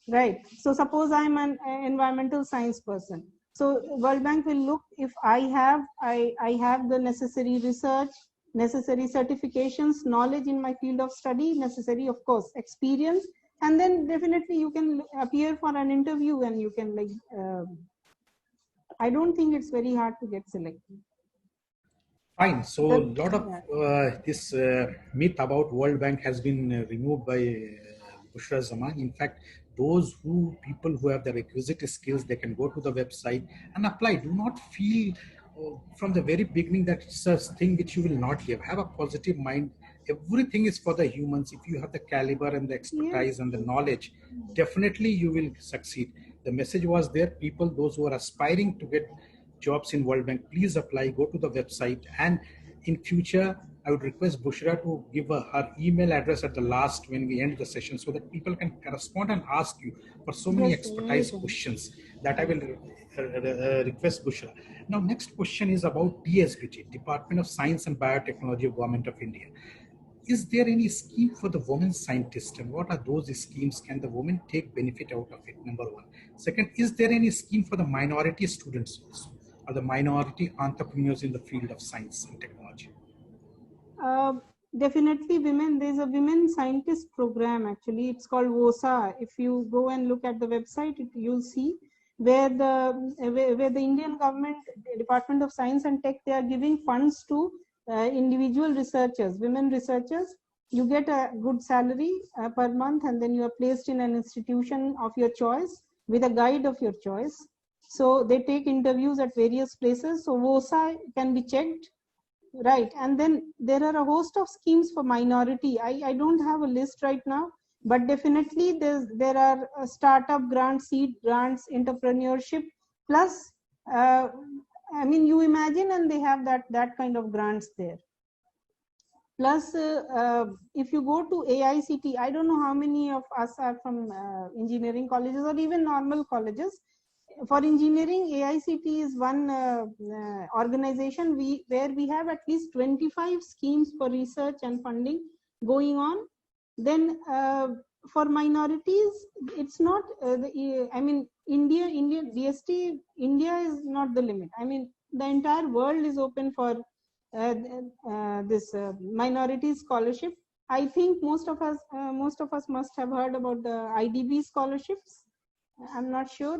right? So suppose I'm an environmental science person. So World Bank will look if I have the necessary research, necessary certifications, knowledge in my field of study, necessary, of course, experience, and then definitely you can appear for an interview and you can I don't think it's very hard to get selected. Fine. So a lot of this myth about World Bank has been removed by Bushra Zaman. In fact, people who have the requisite skills, they can go to the website and apply. Do not feel from the very beginning that it's a thing which you will not give. Have a positive mind. Everything is for the humans. If you have the caliber and the expertise and the knowledge, definitely you will succeed. The message was there. People, those who are aspiring to get jobs in World Bank, please apply, go to the website. And in future, I would request Bushra to give her email address at the last when we end the session, so that people can correspond and ask you for so many expertise questions. That I will request Bushra. Now, next question is about DSBT, Department of Science and Biotechnology of Government of India. is there any scheme for the women scientists, and what are those schemes? Can the women take benefit out of it? Number one. Second, is there any scheme for the minority students also, or the minority entrepreneurs in the field of science and technology? Uh, Definitely women. There's a women scientist program, actually. It's called WOSA. If you go and look at the website, you'll see where the Indian government, Department of Science and Tech, they are giving funds to individual researchers, women researchers. You get a good salary per month, and then you are placed in an institution of your choice with a guide of your choice. So they take interviews at various places. So WOSA can be checked. Right. And then there are a host of schemes for minority. I don't have a list right now, but definitely there are startup grants, seed grants, entrepreneurship, plus, I mean, you imagine, and they have that kind of grants there. Plus, if you go to AICT, I don't know how many of us are from engineering colleges or even normal colleges. For engineering, AICT is one organization where we have at least 25 schemes for research and funding going on. Then for minorities, it's not, I mean, India, DST, India is not the limit. I mean, the entire world is open for this minority scholarship. I think most of us must have heard about the IDB scholarships. I'm not sure.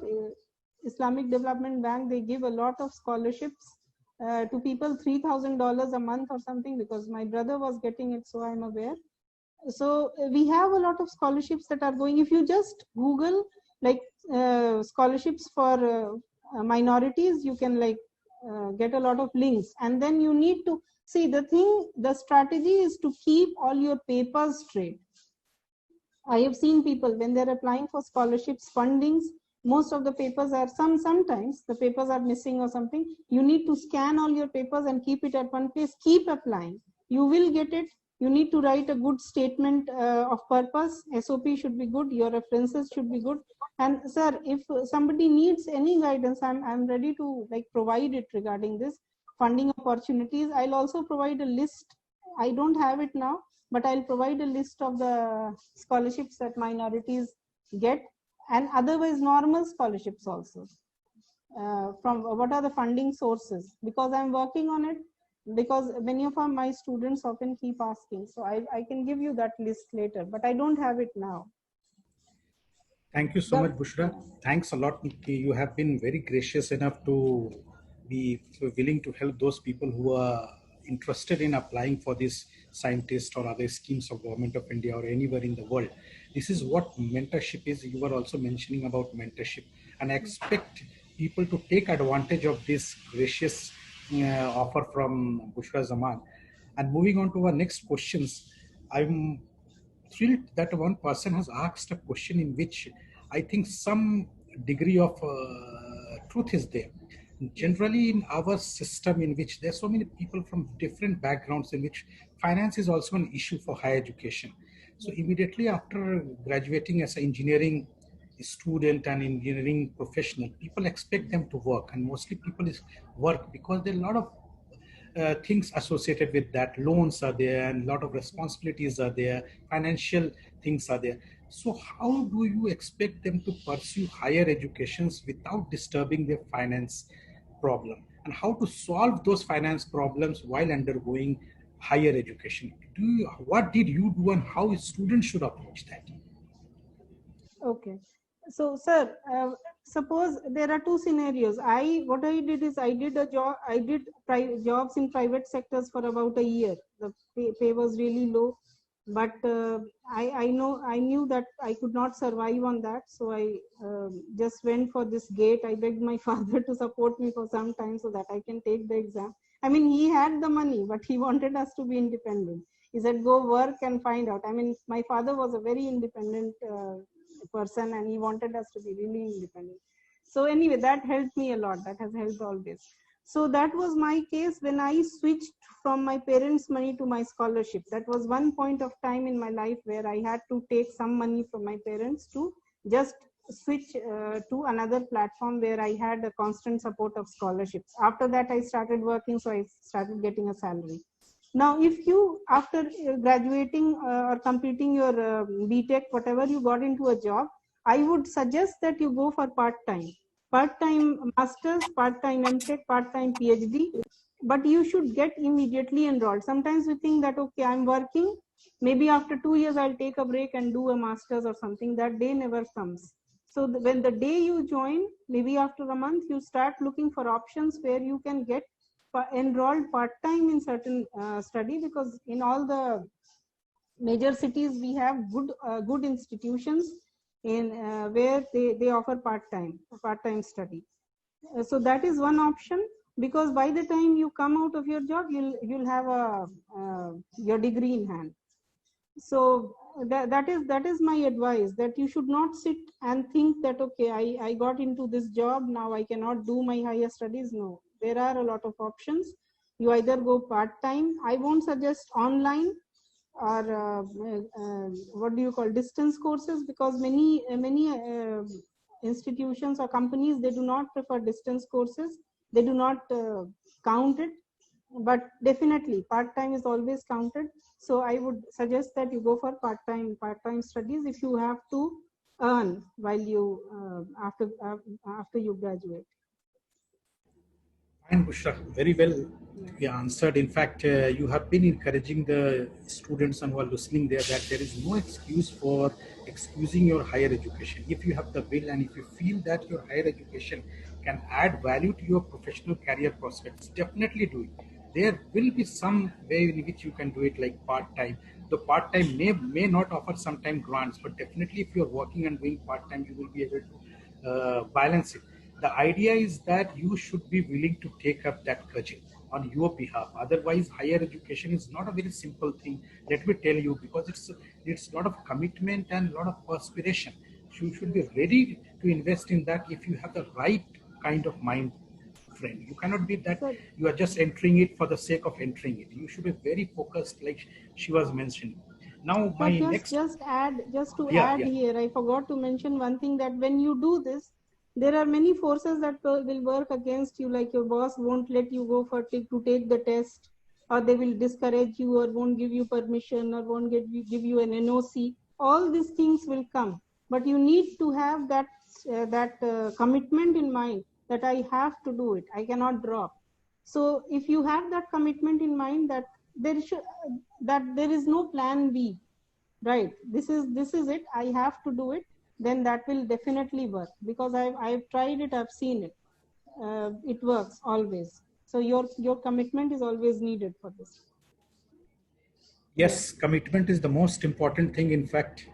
Islamic Development Bank, they give a lot of scholarships to people, $3,000 a month or something, because my brother was getting it, so I'm aware. So we have a lot of scholarships that are going. If you just Google like scholarships for minorities, you can like get a lot of links, and then you need to see the strategy is to keep all your papers straight. I have seen people when they're applying for scholarships, fundings, most of the papers are sometimes the papers are missing or something. You need to scan all your papers and keep it at one place. Keep applying. You will get it. You need to write a good statement of purpose. SOP should be good. Your references should be good. And sir, if somebody needs any guidance, I'm ready to like provide it regarding this funding opportunities. I'll also provide a list. I don't have it now, but I'll provide a list of the scholarships that minorities get, and otherwise normal scholarships also. From what are the funding sources? Because I'm working on it, because many of my students often keep asking. So I can give you that list later, but I don't have it now. Thank you so much, Bushra. Thanks a lot, Nikki. You have been very gracious enough to be willing to help those people who are interested in applying for this scientist or other schemes of Government of India or anywhere in the world. This is what mentorship is. You were also mentioning about mentorship, and I expect people to take advantage of this gracious offer from Bushra Zaman. And moving on to our next questions, I'm thrilled that one person has asked a question in which I think some degree of truth is there. Generally, in our system, in which there are so many people from different backgrounds, in which finance is also an issue for higher education. So immediately after graduating as an engineering student and engineering professional, people expect them to work, and mostly people work because there are a lot of things associated with that. Loans are there, and a lot of responsibilities are there, financial things are there. So how do you expect them to pursue higher educations without disturbing their finance problem, and how to solve those finance problems while undergoing higher education? What did you do, and how students should approach that? Okay. So, sir, suppose there are two scenarios. What I did is I did a job. I did jobs in private sectors for about a year. The pay was really low, but I knew that I could not survive on that. So I just went for this GATE. I begged my father to support me for some time so that I can take the exam. I mean, he had the money, but he wanted us to be independent. He said, "Go work and find out." I mean, my father was a very independent person, and he wanted us to be really independent. So anyway, that helped me a lot. That has helped always. So that was my case when I switched from my parents' money to my scholarship. That was one point of time in my life where I had to take some money from my parents to just switch to another platform where I had a constant support of scholarships. After that, I started working, so I started getting a salary. Now, if you, after graduating or completing your BTech, whatever, you got into a job, I would suggest that you go for part-time masters, part-time MTech, part-time PhD, but you should get immediately enrolled. Sometimes we think that, okay, I'm working, maybe after 2 years I'll take a break and do a master's or something. That day never comes. So when the day you join, maybe after a month, you start looking for options where you can get enrolled part-time in certain study, because in all the major cities we have good institutions in where they offer part-time study. So that is one option, because by the time you come out of your job, you'll have your degree in hand. So that is my advice, that you should not sit and think that, okay, I got into this job, now I cannot do my higher studies. No, there are a lot of options. You either go part-time. I won't suggest online or what do you call, distance courses, because many institutions or companies, they do not prefer distance courses. They do not count it, but definitely part-time is always counted. So I would suggest that you go for part-time studies if you have to earn while you after you graduate. Fine, Bushra, very well you answered. In fact, you have been encouraging the students and who are listening there that there is no excuse for excusing your higher education. If you have the will and if you feel that your higher education can add value to your professional career prospects, definitely do it. There will be some way in which you can do it, like part-time. The part-time may not offer sometime grants, but definitely if you're working and doing part-time, you will be able to balance it. The idea is that you should be willing to take up that cudgel on your behalf. Otherwise, higher education is not a very simple thing. Let me tell you, because it's a lot of commitment and a lot of perspiration. You should be ready to invest in that if you have the right kind of mind frame. You cannot be that you are just entering it for the sake of entering it. You should be very focused, like she was mentioning. Now, my next Just to add here, I forgot to mention one thing, that when you do this, there are many forces that will work against you, like your boss won't let you go to take the test, or they will discourage you, or won't give you permission, or won't give you an NOC. All these things will come, but you need to have that commitment in mind, that I have to do it, I cannot drop. So if you have that commitment in mind, that there is no plan B, right? This is it, I have to do it, then that will definitely work, because I've tried it, I've seen it. It works always. So your commitment is always needed for this. Yes, commitment is the most important thing. In fact,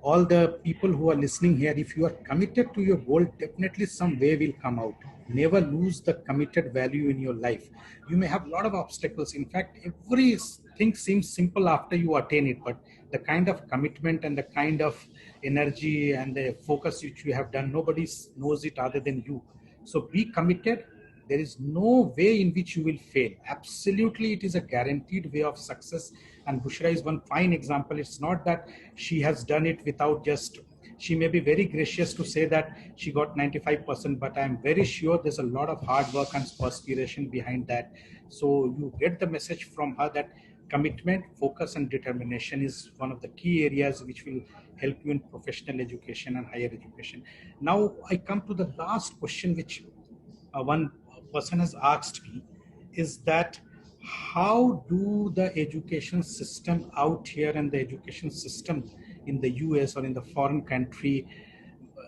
all the people who are listening here, if you are committed to your goal, definitely some way will come out. Never lose the committed value in your life. You may have a lot of obstacles. In fact, everything seems simple after you attain it, but the kind of commitment and the kind of energy and the focus which you have done, nobody knows it other than you. So be committed. There is no way in which you will fail. Absolutely, it is a guaranteed way of success. And Bushra is one fine example. It's not that she has done it without just, she may be very gracious to say that she got 95%, but I'm very sure there's a lot of hard work and perspiration behind that. So you get the message from her that commitment, focus, and determination is one of the key areas which will help you in professional education and higher education. Now I come to the last question, which one person has asked me, is that how do the education system out here and the education system in the US or in the foreign country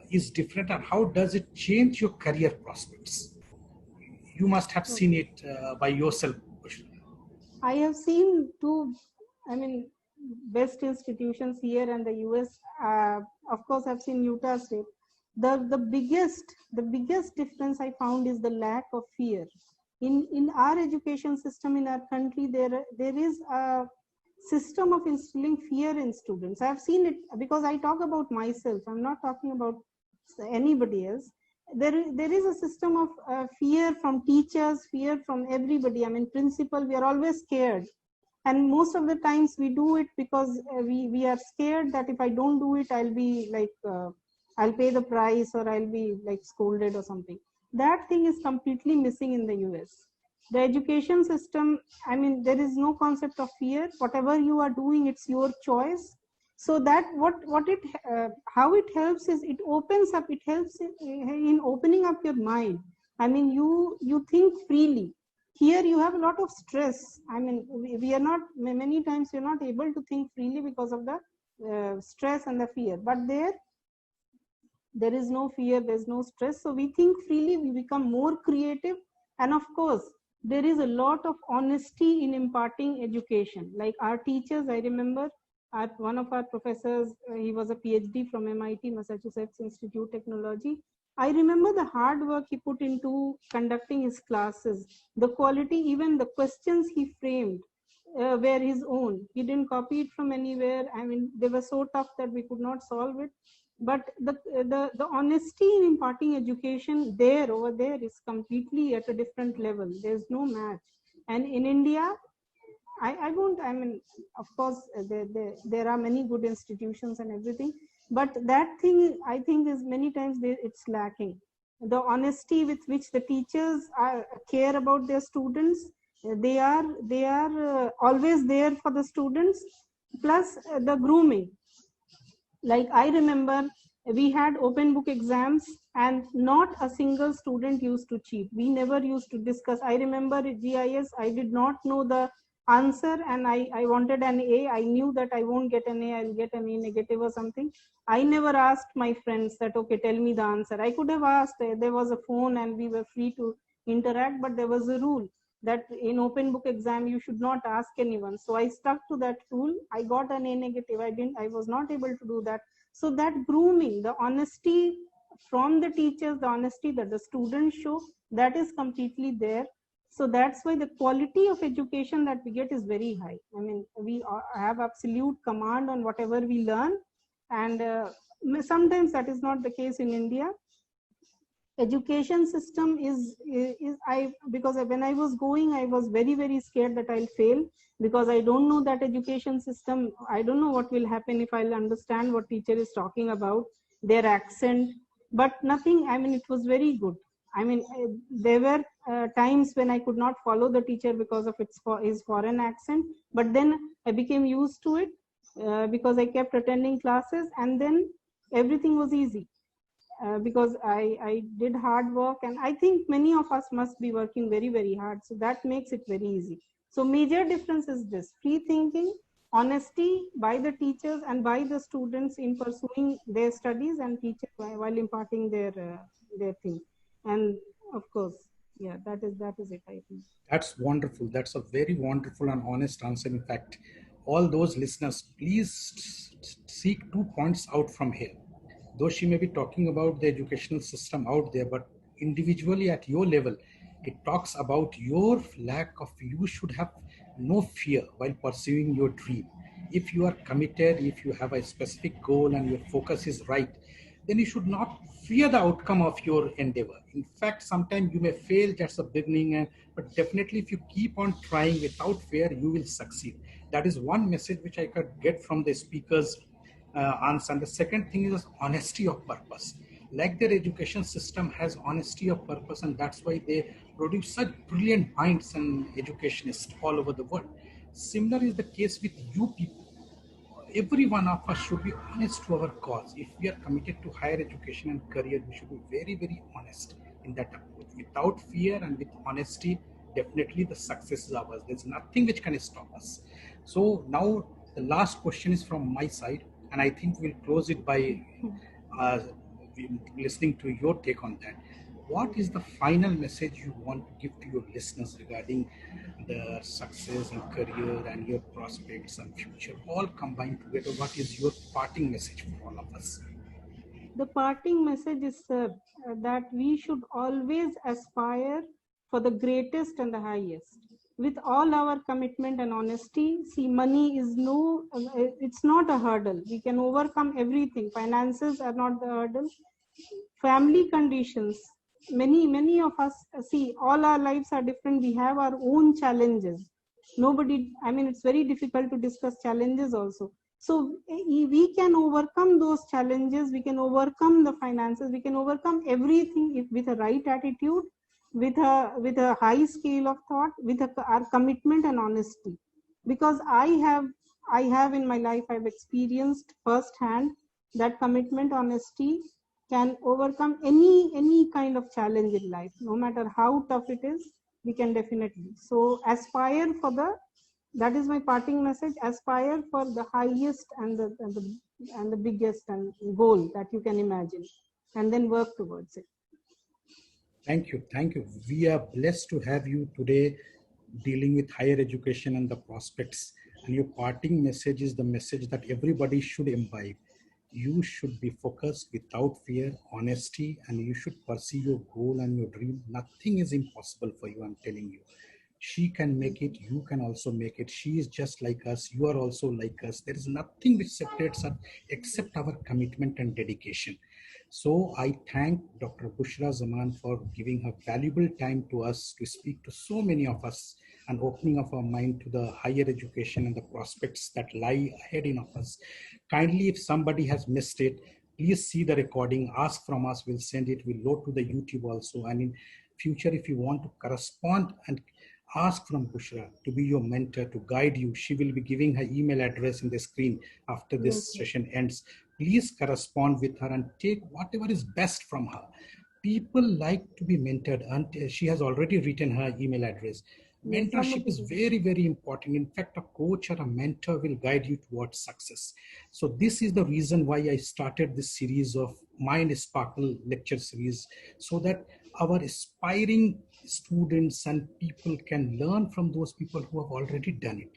is different, and how does it change your career prospects? You must have seen it by yourself. I have seen two, best institutions here and the US. Of course, I've seen Utah State. The biggest difference I found is the lack of fear. In our education system in our country, there is a system of instilling fear in students. I've seen it, because I talk about myself, I'm not talking about anybody else. There is a system of fear from teachers, fear from everybody. Principal, we are always scared, and most of the times we do it because we are scared that if I don't do it, I'll be like I'll pay the price, or I'll be like scolded or something. That thing is completely missing in the US. The education system, I mean, there is no concept of fear. Whatever you are doing, it's your choice. So that how it helps is it opens up, it helps in opening up your mind. I mean, you think freely. Here you have a lot of stress. I mean, we are not, many times you're not able to think freely because of the stress and the fear. But there is no fear, there's no stress. So we think freely, we become more creative. And of course, there is a lot of honesty in imparting education. Like our teachers, I remember one of our professors, he was a PhD from MIT, Massachusetts Institute of Technology. I remember the hard work he put into conducting his classes, the quality, even the questions he framed were his own. He didn't copy it from anywhere. I mean, they were so tough that we could not solve it. But the honesty in imparting education over there is completely at a different level. There's no match. And in India, I won't, I mean, of course, there are many good institutions and everything, but that thing, I think, is many times it's lacking. The honesty with which the teachers care about their students, they are always there for the students, plus the grooming. Like I remember we had open book exams and not a single student used to cheat. We never used to discuss. I remember GIS, I did not know the answer and I wanted an A. I knew that I won't get an A, I'll get an A negative or something. I never asked my friends that, okay, tell me the answer. I could have asked, there was a phone and we were free to interact, but there was a rule that in open book exam you should not ask anyone. So I stuck to that rule. I got an A negative. I was not able to do that. So that grooming, the honesty from the teachers, the honesty that the students show, that is completely there. So that's why the quality of education that we get is very high. I mean, we have absolute command on whatever we learn, and sometimes that is not the case in India. Education system is because when I was going, I was very scared that I'll fail, because I don't know that education system. I don't know what will happen if I'll understand what teacher is talking about, their accent, but nothing. I mean, it was very good. I mean, there were times when I could not follow the teacher because of his foreign accent, but then I became used to it because I kept attending classes, and then everything was easy. Because I did hard work, and I think many of us must be working very hard. So that makes it very easy. So major difference is this: free thinking, honesty by the teachers and by the students in pursuing their studies, and teachers while imparting their thing. And of course, yeah, that is it, I think. That's wonderful. That's a very wonderful and honest answer. In fact, all those listeners, please seek 2 points out from here. Though she may be talking about the educational system out there, but individually at your level, it talks about your lack of, you should have no fear while pursuing your dream. If you are committed, if you have a specific goal and your focus is right, then you should not fear the outcome of your endeavor. In fact, sometimes you may fail just the beginning, but definitely if you keep on trying without fear, you will succeed. That is one message which I could get from the speakers answer. And the second thing is honesty of purpose. Like their education system has honesty of purpose, and that's why they produce such brilliant minds and educationists all over the world. Similar is the case with you people. Every one of us should be honest to our cause. If we are committed to higher education and career, we should be very honest in that approach. Without fear and with honesty, definitely the success is ours. There's nothing which can stop us. So now the last question is from my side, and I think we'll close it by listening to your take on that. What is the final message you want to give to your listeners regarding the success and career and your prospects and future all combined together? What is your parting message for all of us? The parting message is that we should always aspire for the greatest and the highest. With all our commitment and honesty, see, money is it's not a hurdle. We can overcome everything. Finances are not the hurdle. Family conditions, many of us, see, all our lives are different. We have our own challenges. Nobody, I mean, it's very difficult to discuss challenges also. So we can overcome those challenges. We can overcome the finances. We can overcome everything with a right attitude. with a high scale of thought, with our commitment and honesty. Because I have in my life, I've experienced firsthand that commitment, honesty can overcome any kind of challenge in life, no matter how tough it is. We can definitely so aspire for the, that is my parting message, aspire for the highest and the biggest and goal that you can imagine, and then work towards it. Thank you. Thank you. We are blessed to have you today dealing with higher education and the prospects. And your parting message is the message that everybody should imbibe. You should be focused without fear, honesty, and you should pursue your goal and your dream. Nothing is impossible for you, I'm telling you. She can make it, you can also make it. She is just like us, you are also like us. There is nothing which separates us except our commitment and dedication. So I thank Dr. Bushra Zaman for giving her valuable time to us to speak to so many of us and opening up our mind to the higher education and the prospects that lie ahead in of us. Kindly, if somebody has missed it, please see the recording, ask from us, we'll send it, we'll load to the YouTube also. And in future, if you want to correspond and ask from Bushra to be your mentor, to guide you, she will be giving her email address in the screen after this session ends. Please correspond with her and take whatever is best from her. People like to be mentored, and she has already written her email address. Mentorship is very, very important. In fact, a coach or a mentor will guide you towards success. So this is the reason why I started this series of Mind Sparkle lecture series, so that our aspiring students and people can learn from those people who have already done it.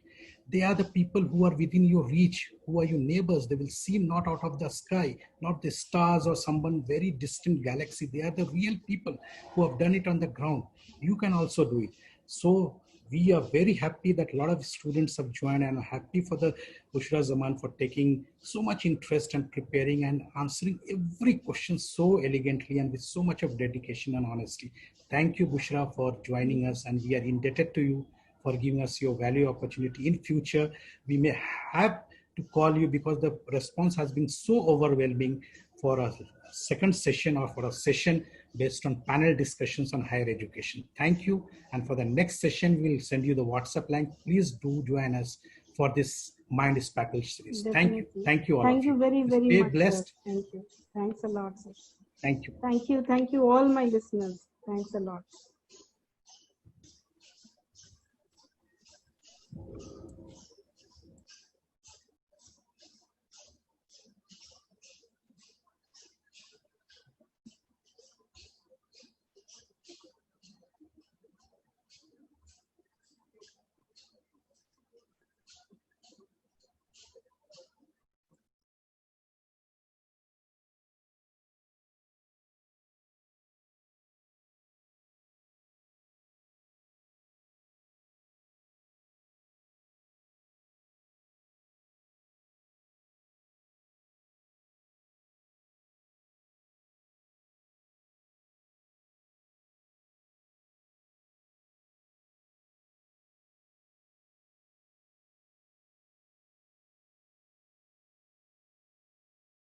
They are the people who are within your reach, who are your neighbors. They will seem not out of the sky, not the stars or someone very distant galaxy. They are the real people who have done it on the ground. You can also do it. So we are very happy that a lot of students have joined, and happy for the Bushra Zaman for taking so much interest and preparing and answering every question so elegantly and with so much of dedication and honesty. Thank you, Bushra, for joining us, and we are indebted to you for giving us your value opportunity. In future, we may have to call you because the response has been so overwhelming for a second session or for a session based on panel discussions on higher education. Thank you. And for the next session, we'll send you the WhatsApp link. Please do join us for this Mind Sparkle series. Definitely. Thank you. Thank you all Thank of you. You very, very Stay much, blessed. sir. Thank you. Thanks a lot, sir. Thank you. Thank you. Thank you all my listeners. Thanks a lot.